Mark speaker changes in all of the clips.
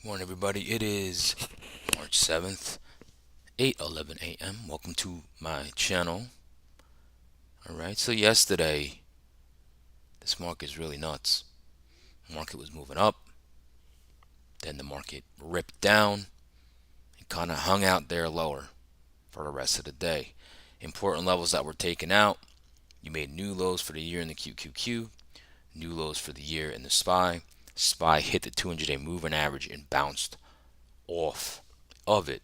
Speaker 1: Morning, everybody. It is March 7th, 8:11 a.m. Welcome to my channel. All right. So yesterday, this market is really nuts. The market was moving up, then the market ripped down and kind of hung out there lower for the rest of the day. Important levels that were taken out. You made new lows for the year in the QQQ, new lows for the year in the SPY. SPY hit the 200-day moving average and bounced off of it.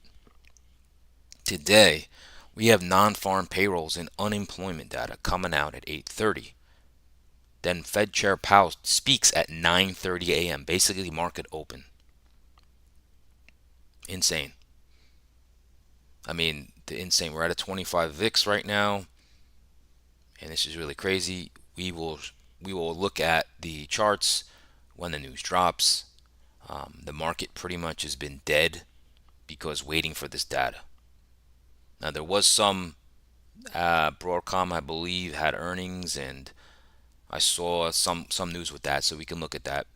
Speaker 1: Today, we have non-farm payrolls and unemployment data coming out at 8:30. Then Fed Chair Powell speaks at 9:30 a.m. Basically, market open. Insane. I mean, the insane. We're at a 25 VIX right now, and this is really crazy. We will look at the charts when the news drops. The market pretty much has been dead because waiting for this data. Now there was some Broadcom, I believe, had earnings, and I saw some news with that, so we can look at that.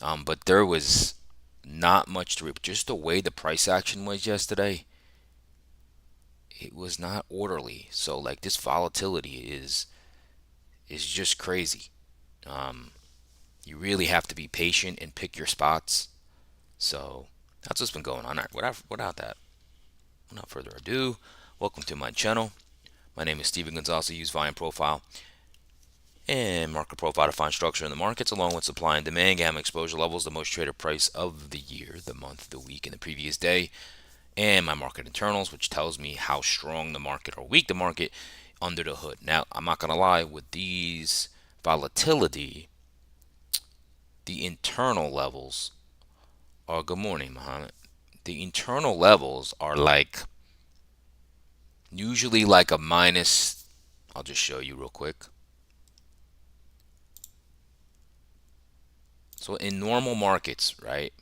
Speaker 1: But there was not much to read. Just the way the price action was yesterday, it was not orderly. So like this volatility is just crazy. Um, you really have to be patient and pick your spots. So that's what's been going on. All right, without further ado, welcome to my channel. My name is Steven Gonzalez. I use volume profile and market profile to find structure in the markets along with supply and demand, gamma exposure levels, the most traded price of the year, the month, the week, and the previous day, and my market internals, which tells me how strong the market or weak the market under the hood. Now, I'm not going to lie, with these volatility, the internal levels are, good morning, Mohammed. The internal levels are like, usually like a minus, I'll just show you real quick. So in normal markets, right,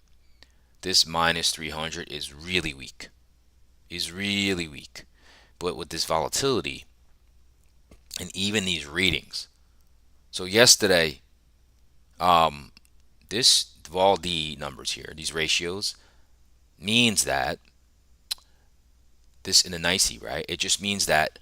Speaker 1: this minus 300 is really weak. Is really weak. But with this volatility and even these readings. So yesterday, um, this all the numbers here, these ratios, means that this in a nicey, right? It just means that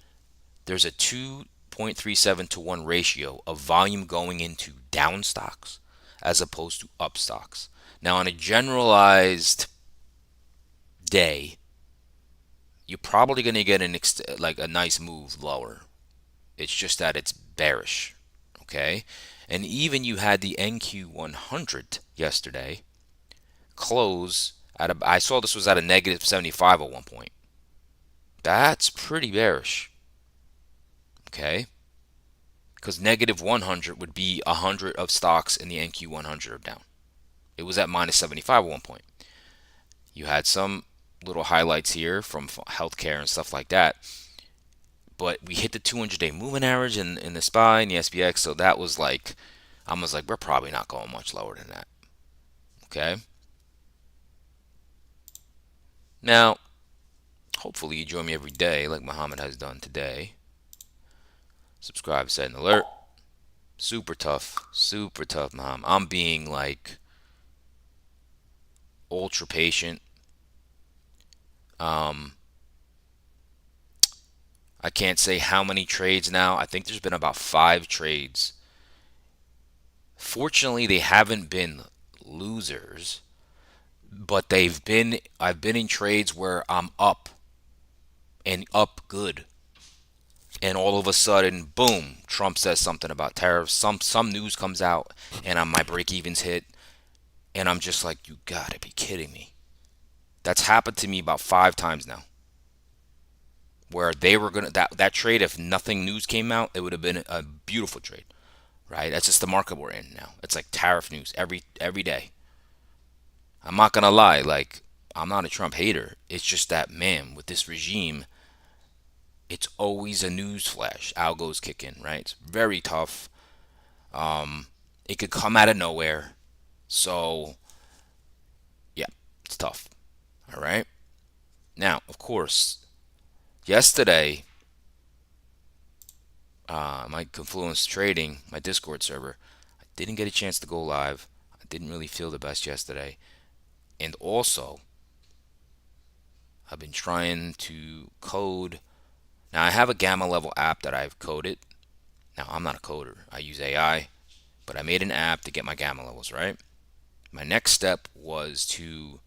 Speaker 1: there's a 2.37 to 1 ratio of volume going into down stocks as opposed to up stocks. Now, on a generalized day, you're probably going to get like a nice move lower. It's just that it's bearish, okay? And even you had the NQ 100 yesterday close at a. I saw this was at a negative 75 at one point. That's pretty bearish, okay? Because negative 100 would be 100 of stocks in the NQ 100 are down. It was at minus 75 at one point. You had some little highlights here from healthcare and stuff like that. But we hit the 200-day moving average in the SPY and the SPX, so that was like, I was like, we're probably not going much lower than that. Okay. Now, hopefully you join me every day like Muhammad has done today. Subscribe, set an alert. Super tough, Muhammad. I'm being like ultra patient. Um, I can't say how many trades now. I think there's been about 5 trades. Fortunately, they haven't been losers, but I've been in trades where I'm up and up good, and all of a sudden, boom, Trump says something about tariffs. Some news comes out, and my break evens hit, and I'm just like, you gotta be kidding me. That's happened to me about 5 times now, where they were gonna that trade. If nothing news came out, it would have been a beautiful trade, right? That's just the market we're in now. It's like tariff news every day. I'm not gonna lie, like I'm not a Trump hater. It's just that, man, with this regime, it's always a news flash. Algos kick in, right? It's very tough. It could come out of nowhere. So yeah, it's tough. All right. Now, of course, yesterday, my Confluence Trading, my Discord server, I didn't get a chance to go live. I didn't really feel the best yesterday. And also, I've been trying to code. Now, I have a gamma level app that I've coded. Now, I'm not a coder, I use AI, but I made an app to get my gamma levels, right? My next step was to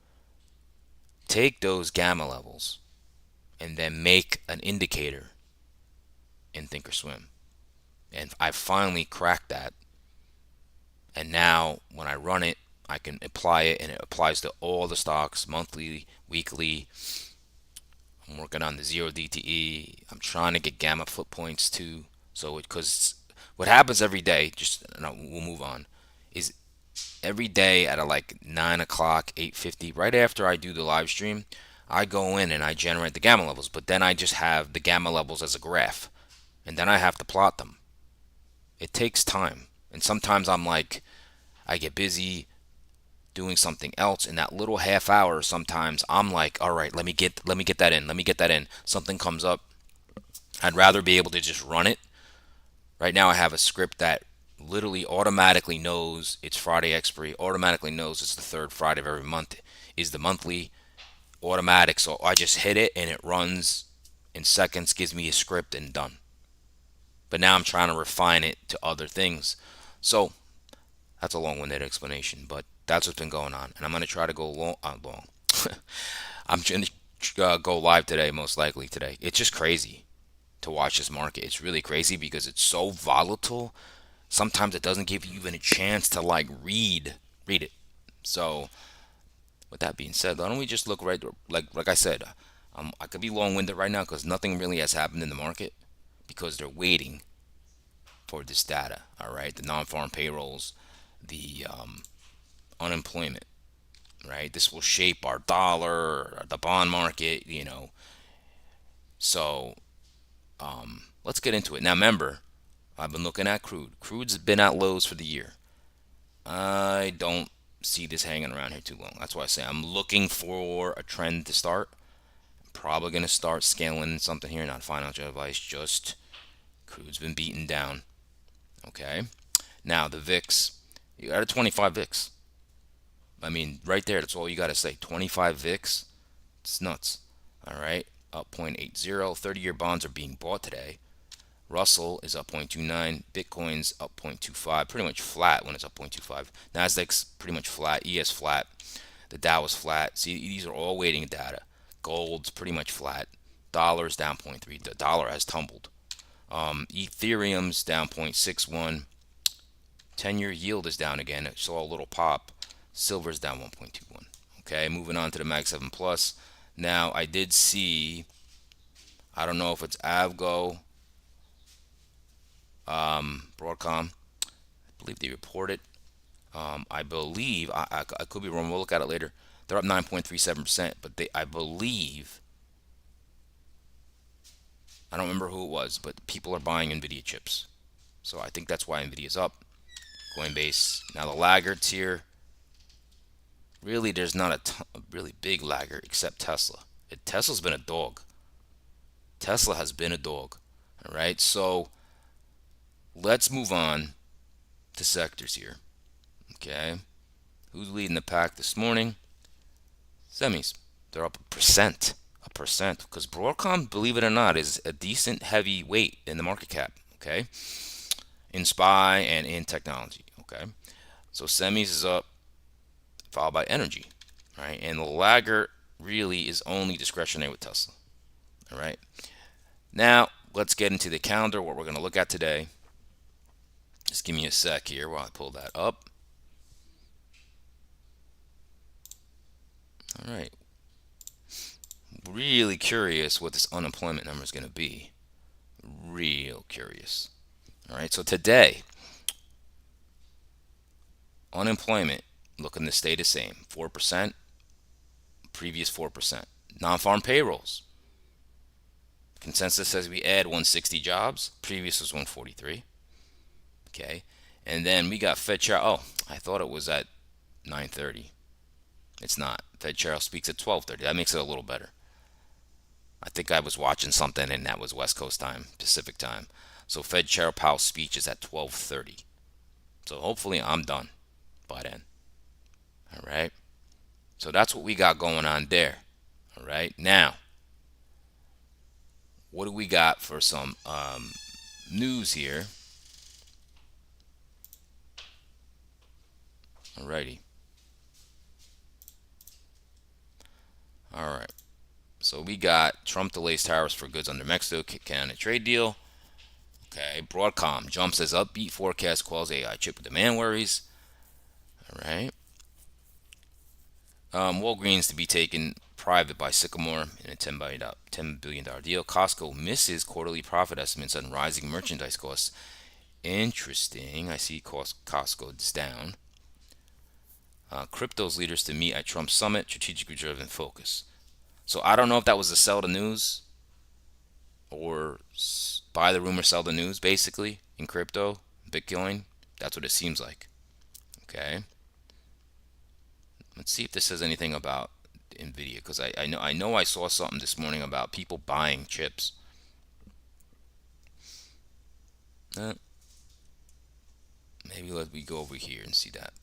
Speaker 1: take those gamma levels and then make an indicator in Thinkorswim. And I finally cracked that. And now when I run it, I can apply it and it applies to all the stocks monthly, weekly. I'm working on the 0 DTE. I'm trying to get gamma flip points too. So because what happens every day, just no, we'll move on, is every day at like 9 o'clock, 8:50, right after I do the live stream, I go in and I generate the gamma levels. But then I just have the gamma levels as a graph, and then I have to plot them. It takes time, and sometimes I get busy doing something else in that little half hour. Sometimes I'm like, all right, let me get that in, let me get that in. Something comes up. I'd rather be able to just run it. Right now, I have a script that literally automatically knows it's Friday expiry, automatically knows it's the third Friday of every month is the monthly, automatic. So I just hit it and it runs in seconds, gives me a script and done. But now I'm trying to refine it to other things. So that's a long-winded explanation, but that's what's been going on, and I'm gonna try to go long. I'm gonna go live today, most likely today. It's just crazy to watch this market. It's really crazy because it's so volatile. Sometimes it doesn't give you even a chance to like read it. So with that being said, why don't we just look right, like I said, I could be long-winded right now because nothing really has happened in the market because they're waiting for this data. All right, the non-farm payrolls, the unemployment. Right, this will shape our dollar, the bond market. So let's get into it now. Remember, I've been looking at crude. Crude's been at lows for the year. I don't see this hanging around here too long. That's why I say I'm looking for a trend to start. Probably going to start scaling something here. Not financial advice, just crude's been beaten down. Okay. Now the VIX, you got a 25 VIX. I mean, right there, that's all you got to say. 25 VIX. It's nuts. All right. Up 0.80. 30-year bonds are being bought today. Russell is up 0.29. Bitcoin's up 0.25. Pretty much flat when it's up 0.25. Nasdaq's pretty much flat. ES flat. The Dow is flat. See, these are all waiting data. Gold's pretty much flat. Dollar's down 0.3. The dollar has tumbled. Ethereum's down 0.61. 10-year yield is down again. It saw a little pop. Silver's down 1.21. Okay, moving on to the Mag 7 Plus. Now, I did see, I don't know if it's Avgo, Broadcom. I believe they reported. I believe, I could be wrong. We'll look at it later. They're up 9.37%, but I believe, I don't remember who it was, but people are buying NVIDIA chips. So I think that's why NVIDIA's up. Coinbase. Now the laggards here, really there's not a really big laggard except Tesla. Tesla's been a dog. Tesla has been a dog. All right, so let's move on to sectors here. Okay, who's leading the pack this morning? Semis. They're up a percent, because Broadcom, believe it or not, is a decent heavy weight in the market cap. Okay, in SPY and in technology. Okay, so semis is up, followed by energy. Right, and the laggard really is only discretionary with Tesla. All right, now let's get into the calendar. What we're going to look at today. Just give me a sec here while I pull that up. All right. Really curious what this unemployment number is going to be. Real curious. All right. So today, unemployment looking to stay the same. 4%. Previous 4%. Non-farm payrolls. Consensus says we add 160 jobs. Previous was 143. Okay. And then we got Fed chair. Oh, I thought it was at 9:30. It's not. Fed chair speaks at 12:30. That makes it a little better. I think I was watching something and that was West Coast time, Pacific time. So Fed Chair Powell's speech is at 12:30. So hopefully I'm done by then. All right. So that's what we got going on there. All right. Now, what do we got for some news here? Alrighty. All right. So we got Trump delays tariffs for goods under Mexico-Canada trade deal. Okay. Broadcom jumps as upbeat forecast quells AI chip demand worries. All right. Walgreens to be taken private by Sycamore in a $10 billion deal. Costco misses quarterly profit estimates on rising merchandise costs. Interesting. I see Costco's down. Crypto's leaders to meet at Trump summit, strategically driven focus. So I don't know if that was a sell the news or buy the rumor, sell the news, basically, in crypto, Bitcoin. That's what it seems like. Okay. Let's see if this says anything about Nvidia, because I know I saw something this morning about people buying chips. Uh, Maybe let me go over here and see that.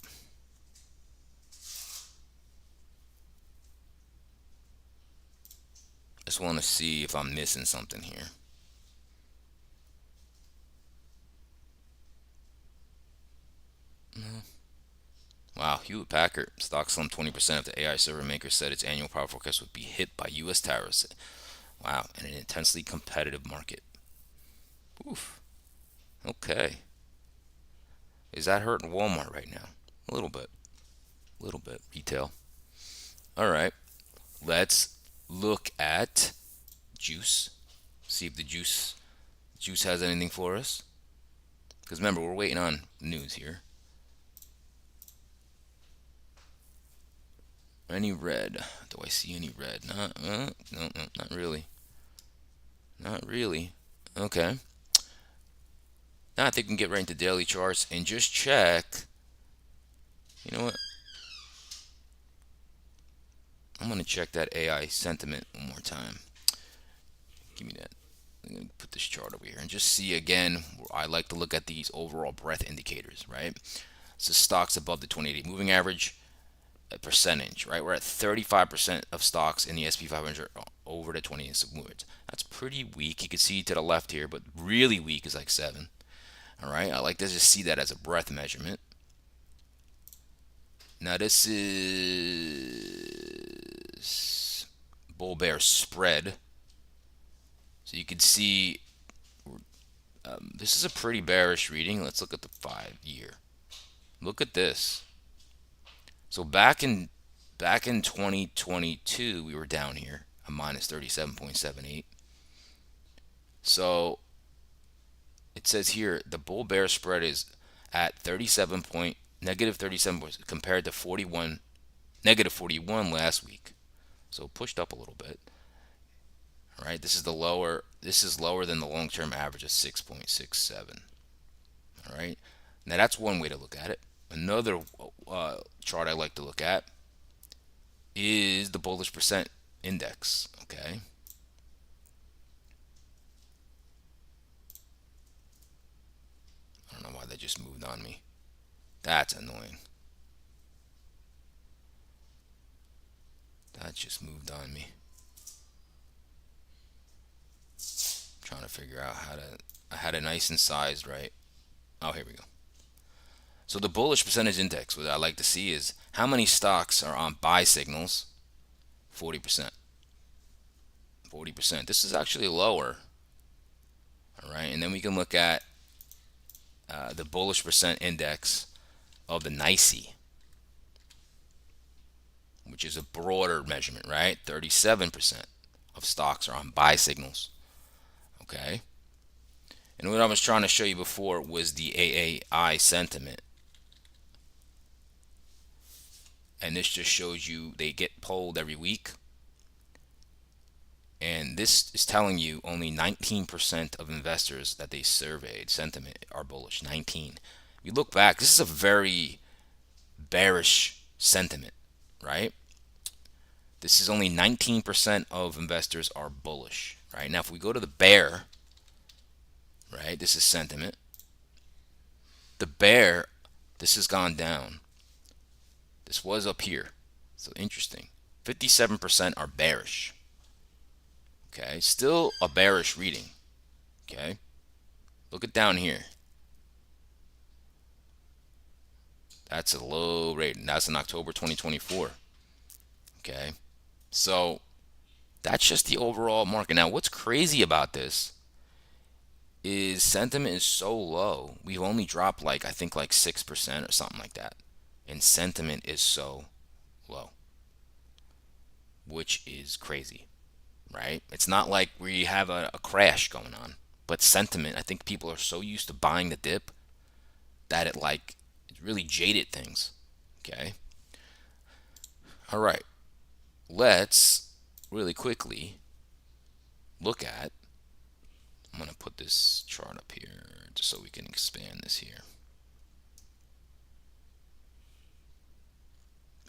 Speaker 1: Just want to see if I'm missing something here. Wow, Hewlett Packard stock slumped 20% after AI server maker said its annual power forecast would be hit by U.S. tariffs. Wow, in an intensely competitive market. Oof. Okay. Is that hurting Walmart right now? A little bit. A little bit. Retail. All right. Let's look at juice. See if the juice has anything for us. Because remember, we're waiting on news here. Any red? Do I see any red? No, not really. Not really. Okay. Now I think we can get right into daily charts and just check. You know what? I'm gonna check that AI sentiment one more time. Give me that. I'm gonna put this chart over here and just see again. I like to look at these overall breadth indicators, right? So stocks above the 20-day moving average, a percentage, right? We're at 35% of stocks in the SP 500 over the 20-day moving. That's pretty weak. You can see to the left here, but really weak is like 7. All right, I like to just see that as a breadth measurement. Now this is bull bear spread. So you can see this is a pretty bearish reading. Let's look at the 5-year. Look at this. So back in 2022, we were down here, a minus 37.78. So it says here the bull bear spread is at 37 point negative 37 points compared to 41 negative 41 last week. So pushed up a little bit. All right, this is lower than the long-term average of 6.67. All right, now that's one way to look at it. Another chart I like to look at is the bullish percent index. Okay, I don't know why that just moved on me. That's annoying. That just moved on me. I'm trying to figure out how to. I had it nice and sized right. Oh, here we go. So the bullish percentage index, what I like to see is how many stocks are on buy signals. 40%. 40%. This is actually lower. All right, and then we can look at the bullish percent index of the NYSE, which is a broader measurement, right? 37% of stocks are on buy signals. Okay. And what I was trying to show you before was the AAI sentiment. And this just shows you they get polled every week. And this is telling you only 19% of investors that they surveyed sentiment are bullish. 19. If you look back, this is a very bearish sentiment, right? This is only 19% of investors are bullish, right? Now, if we go to the bear, right, this is sentiment. The bear, this has gone down. This was up here, So interesting. 57% are bearish. Okay, still a bearish reading. Okay, look at down here. That's a low rate, and that's in October 2024. Okay, so that's just the overall market. Now, what's crazy about this is sentiment is so low. We've only dropped like I think like 6% or something like that, and sentiment is so low, which is crazy, right? It's not like we have a crash going on, but sentiment. I think people are so used to buying the dip that it really jaded things. Okay, all right. Let's really quickly look at. I'm gonna put this chart up here just so we can expand this here.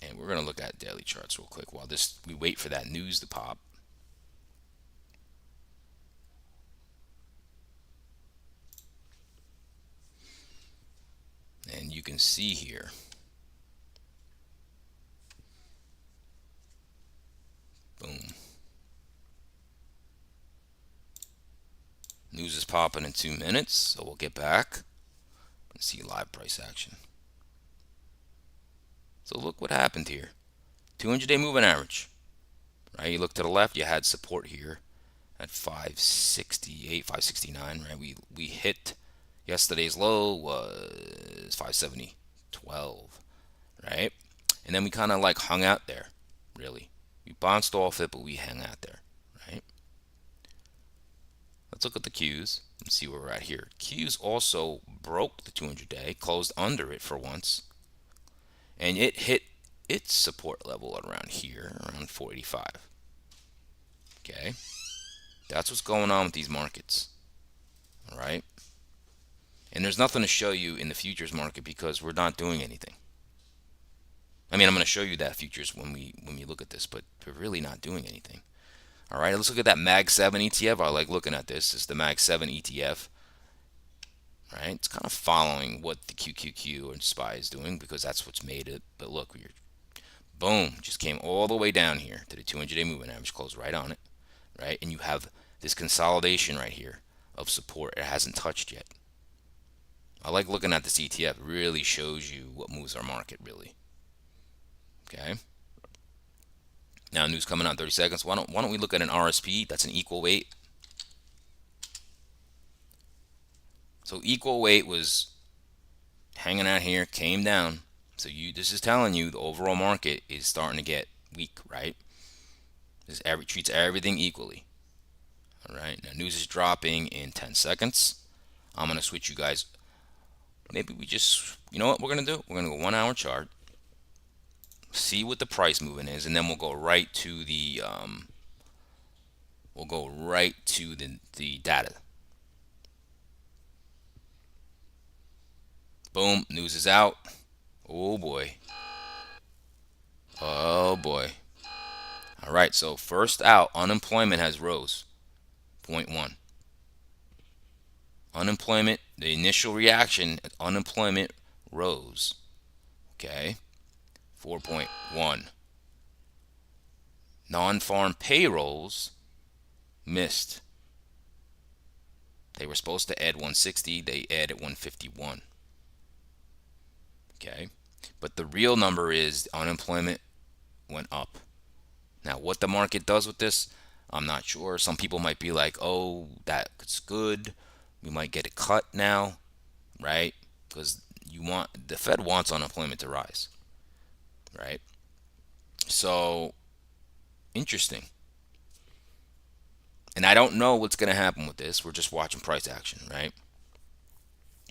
Speaker 1: And we're going to look at daily charts real quick while we wait for that news to pop. And you can see here, boom, news is popping in 2 minutes. So we'll get back and see live price action. So look what happened here. 200-day moving average, right? You look to the left, you had support here at 568, 569, right? We hit yesterday's low was 570.12, right? And then we kind of like hung out there, really. We bounced off it, but we hung out there, right? Let's look at the Qs and see where we're at here. Qs also broke the 200-day, closed under it for once, and it hit its support level around here, around 485. Okay, that's what's going on with these markets, all right? And there's nothing to show you in the futures market because we're not doing anything. I mean, I'm going to show you that futures when we look at this, but we're really not doing anything. All right, let's look at that Mag 7 ETF. I like looking at this. It's the Mag 7 ETF. Right, it's kind of following what the QQQ and SPY is doing because that's what's made it. But look, we're boom, just came all the way down here to the 200-day moving average, closed right on it, right? And you have this consolidation right here of support. It hasn't touched yet. I like looking at this ETF. It really shows you what moves our market, really. Okay. Now, news coming out in 30 seconds. Why don't we look at an RSP? That's an equal weight. So equal weight was hanging out here, came down. So this is telling you the overall market is starting to get weak, right? This treats everything equally. All right. Now news is dropping in 10 seconds. I'm gonna switch you guys. Maybe we just, you know what we're gonna do? We're gonna go 1 hour chart, see what the price movement is, and then we'll go right to the the data. Boom, news is out. Oh boy. Oh boy. All right, so first out, unemployment has rose 0.1. Unemployment, the initial reaction, unemployment rose. Okay, 4.1. Non-farm payrolls missed. They were supposed to add 160, they added 151. Okay, but the real number is unemployment went up. Now, what the market does with this, I'm not sure. Some people might be like, oh, that's good. We might get a cut now, right? Because the Fed wants unemployment to rise, right? So, interesting. And I don't know what's going to happen with this. We're just watching price action, right?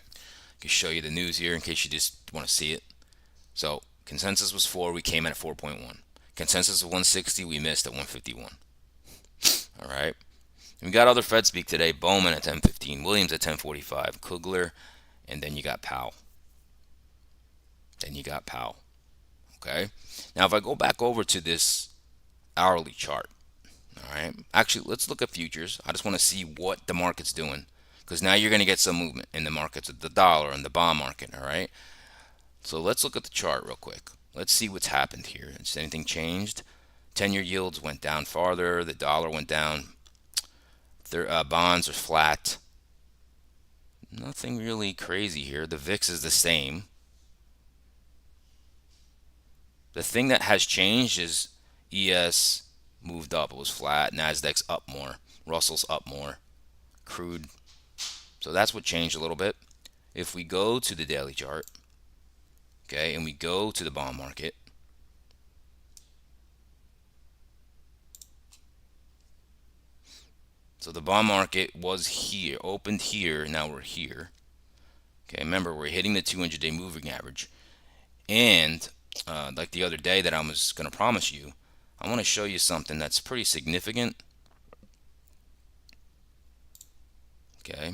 Speaker 1: I can show you the news here in case you just want to see it. So, consensus was 4. We came in at 4.1. Consensus of 160. We missed at 151. All right. And we got other Fed speak today. Bowman at 10:15. Williams at 10:45. Kugler. And then you got Powell. Okay. Now, if I go back over to this hourly chart, all right. Actually, let's look at futures. I just want to see what the market's doing because now you're going to get some movement in the markets of the dollar and the bond market. All right. So let's look at the chart real quick. let's see what's happened here. Has anything changed? 10-year yields went down farther. The dollar went down. Their bonds are flat. Nothing really crazy here. The VIX is the same. The thing that has changed is ES moved up. It was flat. Nasdaq's up more. Russell's up more. Crude. So that's what changed a little bit. If we go to the daily chart, okay, and we go to the bond market, so the bond market was here, opened here, now we're here. Okay, remember we're hitting the 200-day moving average. And like the other day that I was going to promise you, I want to show you something that's pretty significant. Okay,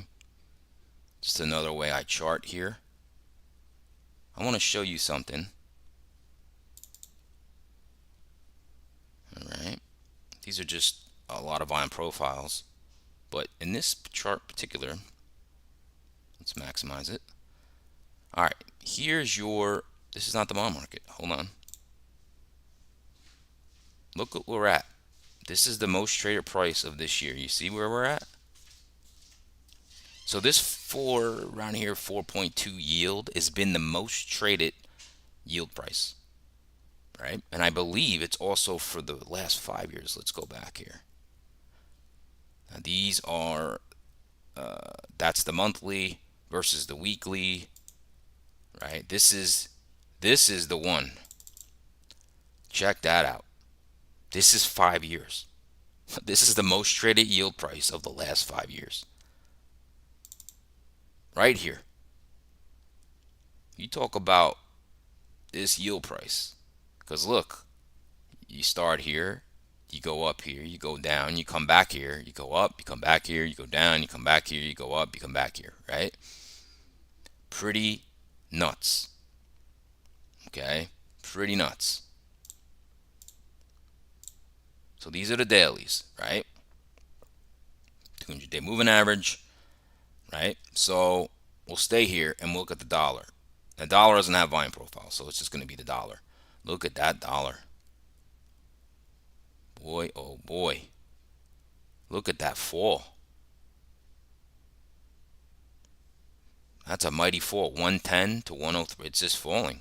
Speaker 1: just another way I chart here. I want to show you something. All right, these are just a lot of volume profiles, but in this chart particular, let's maximize it. All right, here's your, this is not the bond market. Hold on. Look at where we're at. This is the most traded price of this year. You see where we're at? So this 4 around here, 4.2 yield has been the most traded yield price, right? And I believe it's also for the last 5 years. Let's go back here. Now these are, that's the monthly versus the weekly, right? This is the one. Check that out. This is 5 years. This is the most traded yield price of the last 5 years. Right here. You talk about this yield price. Because look, you start here, you go up here, you go down, you come back here, you go up, you come back here, you go down, you come back here, you go up, you come back here, right? Pretty nuts. Okay? Pretty nuts. So these are the dailies, right? 200-day moving average, right? So we'll stay here and we'll look at the dollar. The dollar doesn't have volume profile, so it's just going to be the dollar. Look at that dollar. Boy, oh boy. Look at that fall. That's a mighty fall. 110 to 103. It's just falling.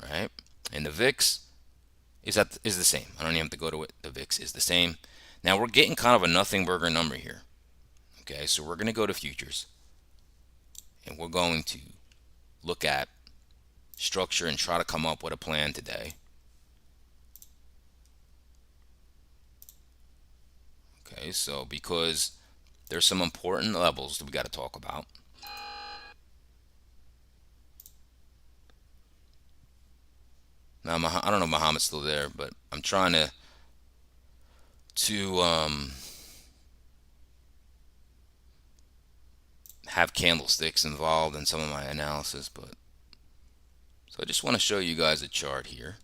Speaker 1: Right? And the VIX is the same. I don't even have to go to it. The VIX is the same. Now we're getting kind of a nothing burger number here. Okay, so we're going to go to futures. And we're going to look at structure and try to come up with a plan today. Okay, so because there's some important levels that we got to talk about. Now, I don't know if Muhammad's still there, but I'm trying to have candlesticks involved in some of my analysis, but so I just want to show you guys a chart here.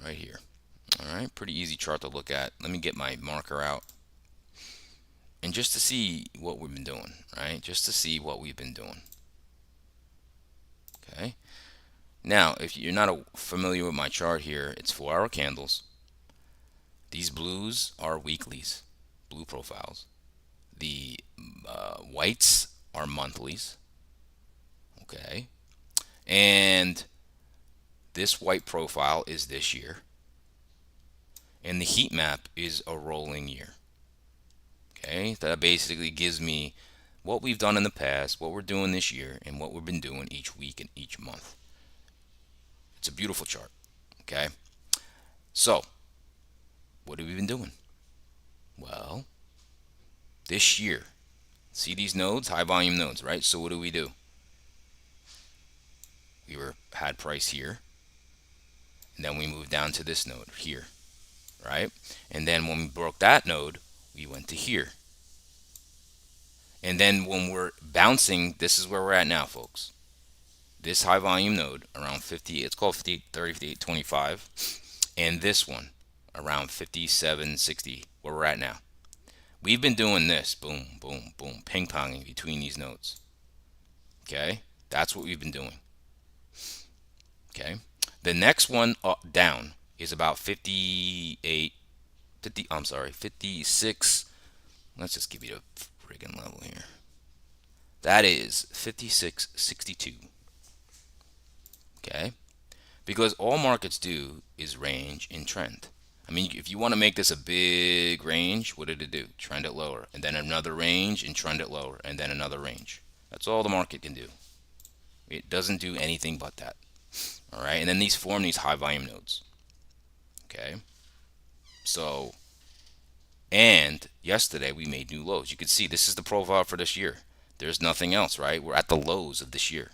Speaker 1: Right here. All right, pretty easy chart to look at. Let me get my marker out. And just to see what we've been doing, right? Just to see what we've been doing. Okay. Now, if you're not familiar with my chart here, it's 4-hour candles. These blues are weeklies, blue profiles. The whites are monthlies. Okay. And this white profile is this year. And the heat map is a rolling year. Okay, that basically gives me what we've done in the past, what we're doing this year, and what we've been doing each week and each month. It's a beautiful chart. Okay, so what have we been doing? Well, this year, see these nodes, high volume nodes, right? So what do? We had price here, and then we moved down to this node here, right? And then when we broke that node, we went to here. And then when we're bouncing, this is where we're at now, folks. This high volume node around 50, it's called 50, 30, 58, 25. And this one around 57, 60, where we're at now. We've been doing this, boom, boom, boom, ping ponging between these nodes. Okay, that's what we've been doing. Okay, the next one down is about 58, 50. I'm sorry, 56. Let's just give you a friggin' level here. That is 56.62. Okay, because all markets do is range in trend. I mean, if you want to make this a big range, what did it do? Trend it lower, and then another range, and trend it lower, and then another range. That's all the market can do. It doesn't do anything but that. All right, and then these form these high volume nodes. Okay, so and yesterday we made new lows. You can see this is the profile for this year. There's nothing else, right? We're at the lows of this year.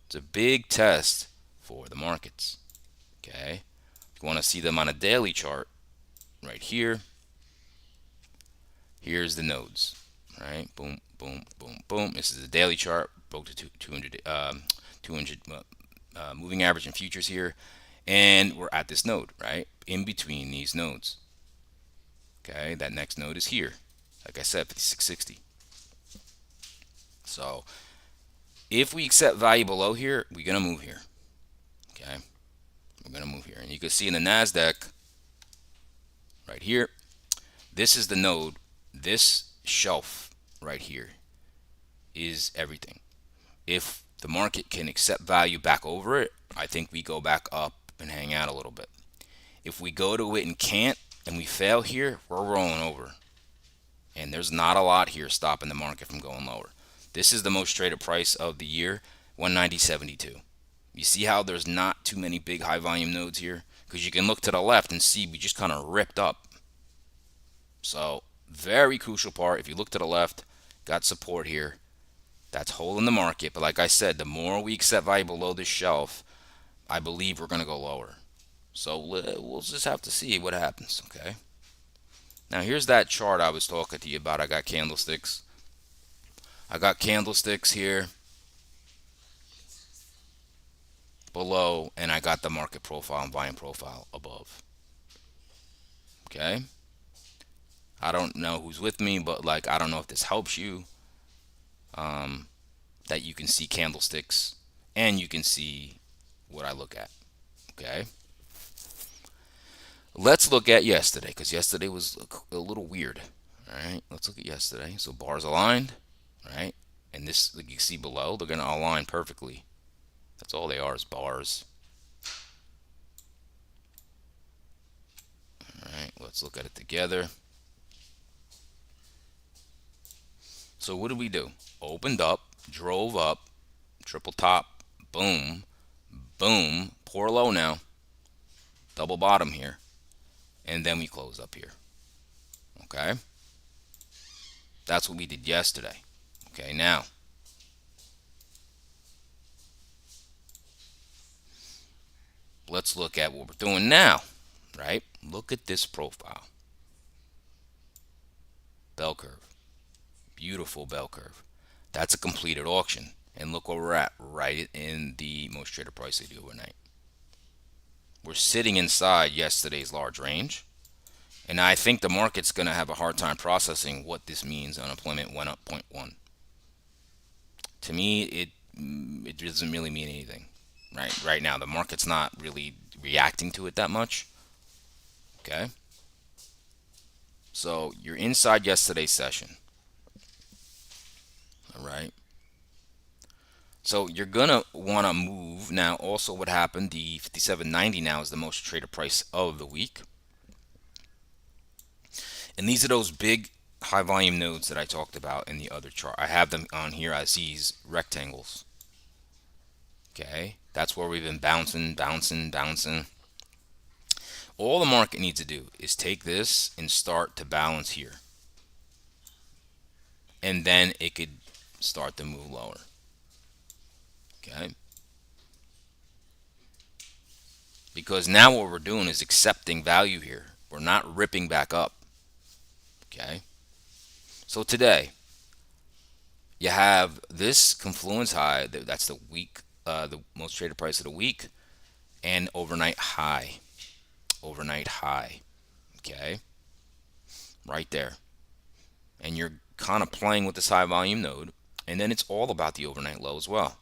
Speaker 1: It's a big test for the markets. Okay, if you want to see them on a daily chart, right here, here's the nodes. Right, boom, boom, boom, boom. This is the daily chart. Broke to 200 moving average and futures here, and we're at this node, right, in between these nodes. Okay, that next node is here. Like I said, 5660. So if we accept value below here, we're gonna move here. Okay, we're gonna move here, and you can see in the Nasdaq right here, this is the node. This shelf right here is everything. If the market can accept value back over it, I think we go back up and hang out a little bit. If we go to it and can't, and we fail here, we're rolling over. And there's not a lot here stopping the market from going lower. This is the most traded price of the year, 190.72. You see how there's not too many big high volume nodes here? Because you can look to the left and see we just kind of ripped up. So very crucial part. If you look to the left, got support here. That's holding the market. But like I said, the more we accept value below this shelf, I believe we're going to go lower. So we'll just have to see what happens, okay? Now here's that chart I was talking to you about. I got candlesticks. I got candlesticks here below, and I got the market profile and volume profile above. Okay? I don't know who's with me, but like I don't know if this helps you. That you can see candlesticks and you can see what I look at. Okay? Let's look at yesterday, because yesterday was a little weird. All right, let's look at yesterday. So bars aligned, right? And this, like you see below, they're going to align perfectly. That's all they are, is bars. All right, let's look at it together. So what did we do? Opened up, drove up, triple top, boom, boom, pour low now, double bottom here, and then we close up here. Okay? That's what we did yesterday. Okay, now let's look at what we're doing now, right? Look at this profile. Bell curve. Beautiful bell curve. That's a completed auction. And look where we're at, right in the most traded price of the overnight. We're sitting inside yesterday's large range. And I think the market's going to have a hard time processing what this means. Unemployment went up 0.1. To me, it doesn't really mean anything. Right now, the market's not really reacting to it that much. Okay? So you're inside yesterday's session. All right. So you're gonna want to move now. Also, what happened? The 57.90 now is the most traded price of the week, and these are those big high volume nodes that I talked about in the other chart. I have them on here as these rectangles. Okay, that's where we've been bouncing, bouncing, bouncing. All the market needs to do is take this and start to balance here, and then it could start to move lower. Okay. Because now what we're doing is accepting value here. We're not ripping back up. Okay. So today, you have this confluence high. That's the week, the most traded price of the week, and overnight high. Overnight high. Okay. Right there. and you're kind of playing with this high volume node. And then it's all about the overnight low as well.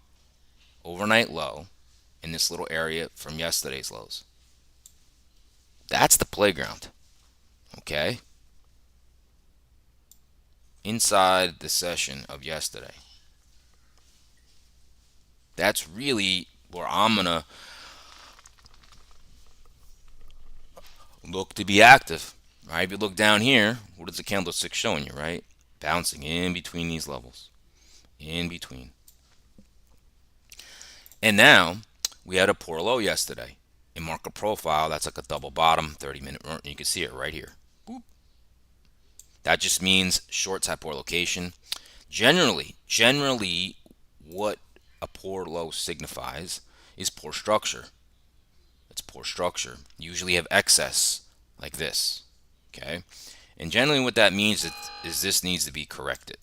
Speaker 1: Overnight low in this little area from yesterday's lows. That's the playground. Okay? Inside the session of yesterday. That's really where I'm going to look to be active. Right? If you look down here, what is the candlestick showing you, right? Bouncing in between these levels. In between. And now we had a poor low yesterday. In market profile, that's like a double bottom, 30-minute run. You can see it right here. Boop. That just means short type poor location. Generally, what a poor low signifies is poor structure. It's poor structure. You usually have excess like this. Okay? And generally what that means is this needs to be corrected.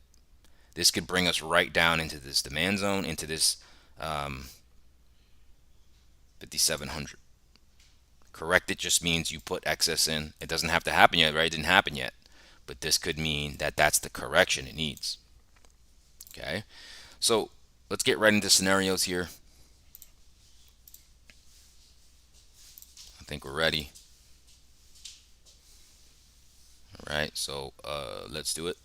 Speaker 1: This could bring us right down into this demand zone, into this 5,700. Correct it just means you put excess in. It doesn't have to happen yet, right? It didn't happen yet. But this could mean that that's the correction it needs. Okay? So let's get right into scenarios here. I think we're ready. All right, so let's do it.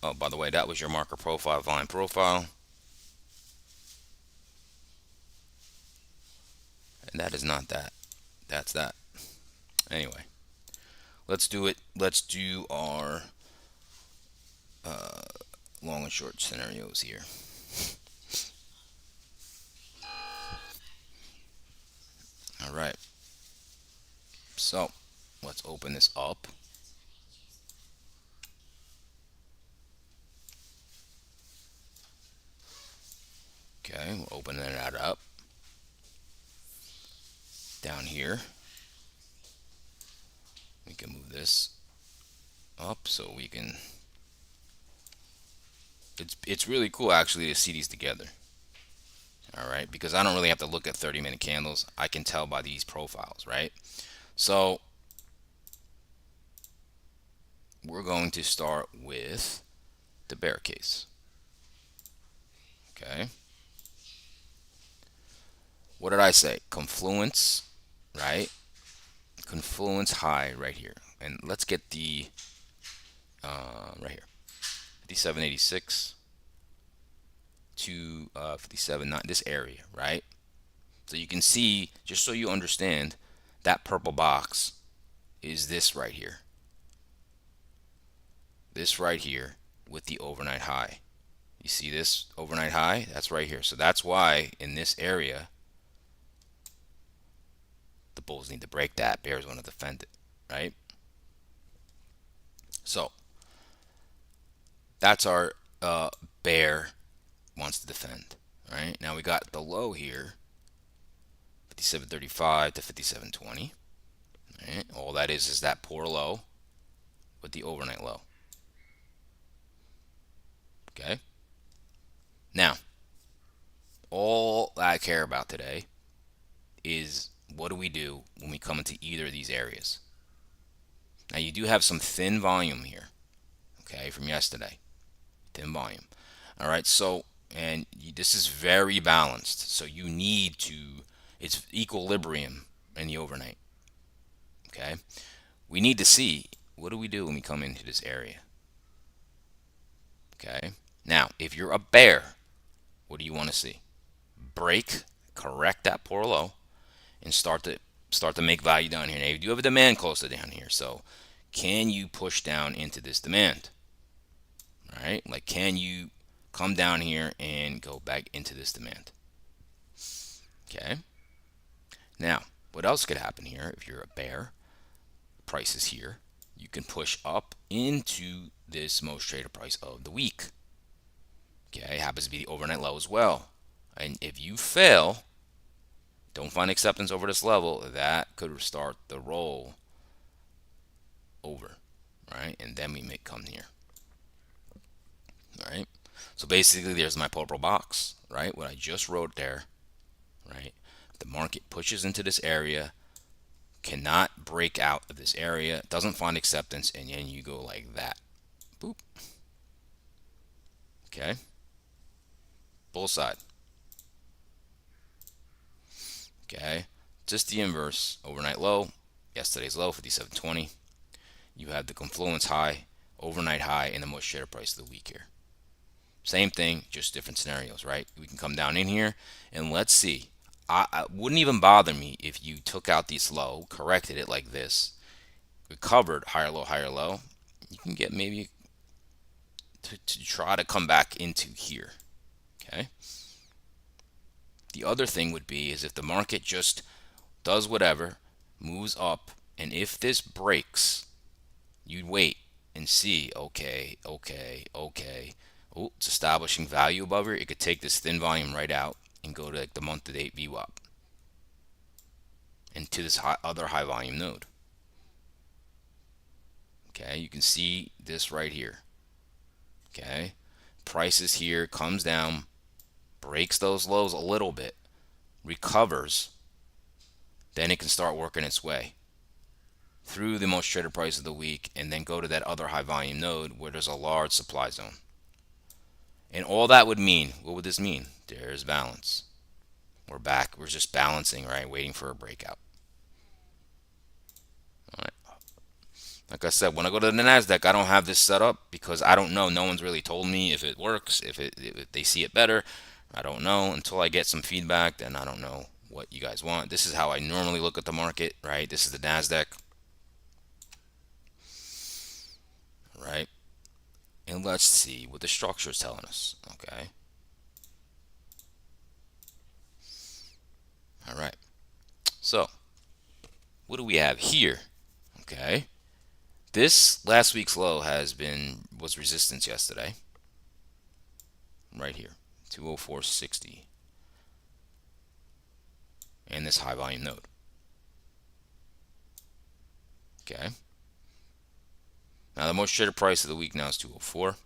Speaker 1: Oh, by the way, that was your marker profile, volume profile. And that is not that. That's that. Anyway, let's do it. Let's do our long and short scenarios here. All right. So let's open this up. Okay, we're opening that up. Down here, we can move this up so we can. It's really cool actually to see these together. All right, because I don't really have to look at 30-minute candles. I can tell by these profiles, right? So we're going to start with the bear case. Okay. What did I say? Confluence, right? Confluence high right here. And let's get the right here, 57.86 to 57.9, this area, right? So you can see, just so you understand, that purple box is this right here. This right here with the overnight high. You see this overnight high? That's right here. So that's why in this area, the bulls need to break that. Bears want to defend it, right? So that's our bear wants to defend. Right now we got the low here, 57.35 to 57.20. Right? All that is that poor low with the overnight low. Okay. Now, all I care about today is what do we do when we come into either of these areas. Now you do have some thin volume here, okay, from yesterday. Thin volume. All right, so and this is very balanced. So you need to, it's equilibrium in the overnight. Okay, we need to see what do we do when we come into this area. Okay, now if you're a bear, what do you want to see? Break, correct that poor low, and start to make value down here. Now you do have a demand closer down here, so can you push down into this demand? All right, like can you come down here and go back into this demand? Okay. Now, what else could happen here if you're a bear? Price is here. You can push up into this most traded price of the week. Okay, it happens to be the overnight low as well. And if you fail, don't find acceptance over this level, that could start the roll over, right? And then we may come here. All right. So basically, there's my purple box, right? What I just wrote there, right? The market pushes into this area, cannot break out of this area, doesn't find acceptance, and then you go like that. Boop. Okay. Bull side. Okay. Just the inverse. Overnight low. Yesterday's low, 57.20. You have the confluence high, overnight high, and the most share price of the week here. Same thing, just different scenarios, right? We can come down in here and let's see. I wouldn't even bother me if you took out this low, corrected it like this, recovered higher low. You can get maybe to try to come back into here. Okay. The other thing would be is if the market just does whatever, moves up, and if this breaks, you'd wait and see. Okay, okay, okay. Oh, it's establishing value above here. It could take this thin volume right out and go to like the month to date VWAP and to this other high volume node. Okay, you can see this right here. Okay, prices here, comes down, breaks those lows a little bit, recovers, then it can start working its way through the most traded price of the week and then go to that other high volume node where there's a large supply zone. And all that would mean, what would this mean? There's balance. We're back. We're just balancing, right? Waiting for a breakout. All right. Like I said, when I go to the NASDAQ, I don't have this set up because I don't know. No one's really told me if it works, if they see it better. I don't know. Until I get some feedback, then I don't know what you guys want. This is how I normally look at the market, right? This is the NASDAQ, right? And let's see what the structure is telling us, okay? All right. So, what do we have here? Okay. This last week's low was resistance yesterday. Right here. 204.60. And this high volume node. Okay. Now the most traded price of the week now is 204.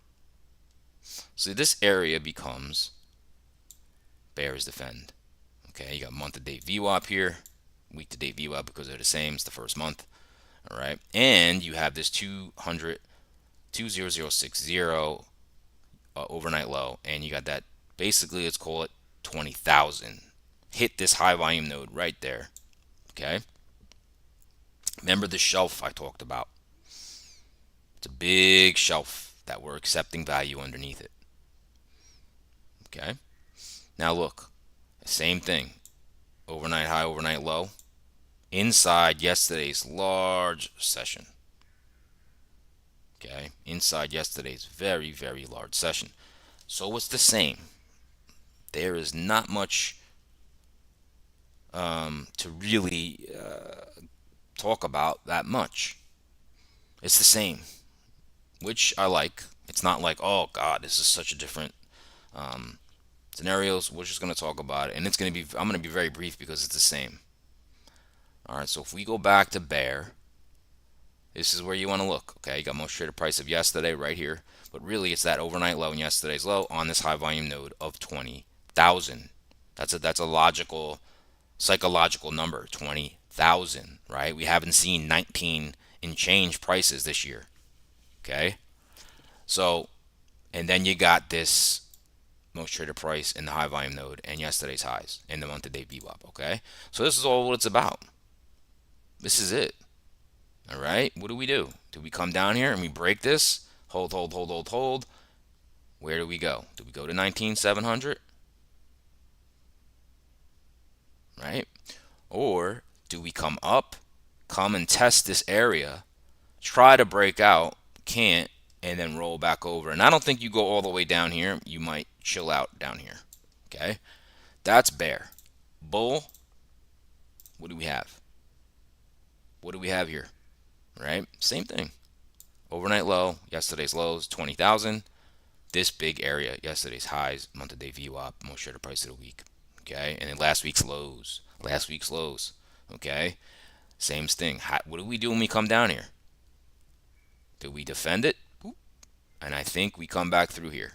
Speaker 1: So this area becomes bears defend. Okay, you got month to date VWAP here, week to date VWAP because they're the same. It's the first month. All right, and you have this 20060 overnight low, and you got that. Basically, let's call it 20,000. Hit this high volume node right there. Okay. Remember the shelf I talked about? It's a big shelf that we're accepting value underneath it. Okay. Now look, same thing. Overnight high, overnight low. Inside yesterday's large session. Okay. Inside yesterday's very, very large session. So it's the same. There is not much to really talk about that much. It's the same, which I like. It's not like, oh God, this is such a different scenarios. We're just going to talk about it, and I'm going to be very brief because it's the same. All right, so if we go back to bear, this is where you want to look. Okay, you got most traded price of yesterday right here, but really it's that overnight low and yesterday's low on this high volume node of 20,000. That's a logical, psychological number, 20,000, right? We haven't seen 19 and change prices this year. Okay, so and then you got this most traded price in the high volume node and yesterday's highs in the month to date VWAP. Okay, so this is all what it's about. This is it. All right, what do we do? Do we come down here and we break this? Hold, hold, hold, hold, hold. Where do we go? Do we go to 19,700? Right? Or do we come up, come and test this area, try to break out, can't, and then roll back over? And I don't think you go all the way down here. You might chill out down here. Okay? That's bear. Bull, what do we have? What do we have here? Right? Same thing. Overnight low, yesterday's lows, 20,000. This big area, yesterday's highs, month to day VWAP, most traded price of the week. Okay? And then last week's lows. Okay? Same thing. What do we do when we come down here? Do we defend it? And I think we come back through here.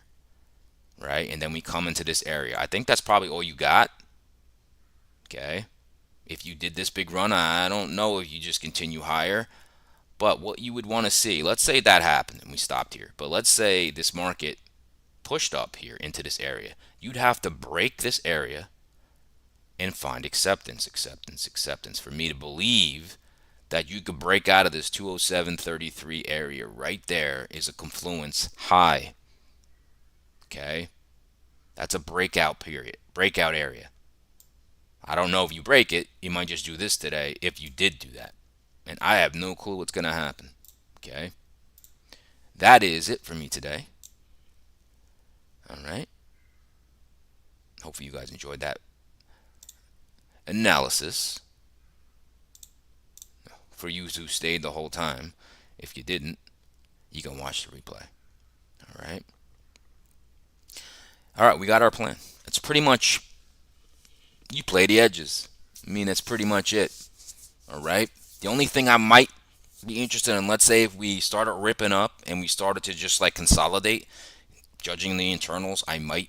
Speaker 1: Right? And then we come into this area. I think that's probably all you got. Okay? If you did this big run, I don't know if you just continue higher. But what you would want to see, let's say that happened and we stopped here, but let's say this market pushed up here into this area. You'd have to break this area and find acceptance, acceptance, acceptance for me to believe that you could break out of this 207.33 area right there is a confluence high. Okay? That's a breakout period, breakout area. I don't know if you break it, you might just do this today if you did do that. And I have no clue what's going to happen. Okay? That is it for me today. All right? Hopefully you guys enjoyed that analysis. For you who stayed the whole time, if you didn't, you can watch the replay. All right? All right, we got our plan. It's pretty much, you play the edges. I mean, that's pretty much it. All right? The only thing I might be interested in, let's say if we started ripping up and we started to just like consolidate, judging the internals, I might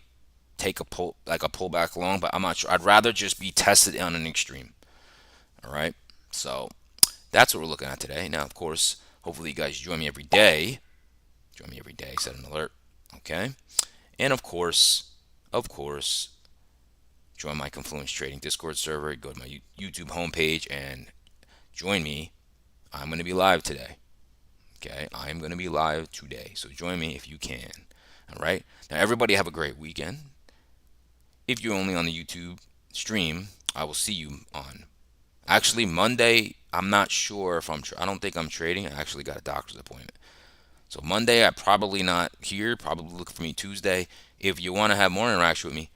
Speaker 1: take a pull, like a pullback long, but I'm not sure. I'd rather just be tested on an extreme. All right? So that's what we're looking at today. Now, of course, hopefully you guys join me every day. Join me every day, set an alert. Okay? And of course, join my Confluence Trading Discord server. Go to my YouTube homepage and join me. I'm going to be live today. Okay? I am going to be live today. So join me if you can. All right? Now, everybody have a great weekend. If you're only on the YouTube stream, I will see you on. Actually, Monday, I'm not sure if I don't think I'm trading. I actually got a doctor's appointment. So Monday, I'm probably not here. Probably look for me Tuesday. If you want to have more interaction with me,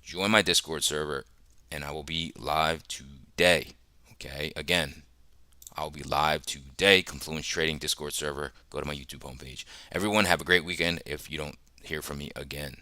Speaker 1: join my Discord server, and I will be live today. Okay, again, I'll be live today. Confluence Trading Discord server. Go to my YouTube homepage. Everyone, have a great weekend if you don't hear from me again.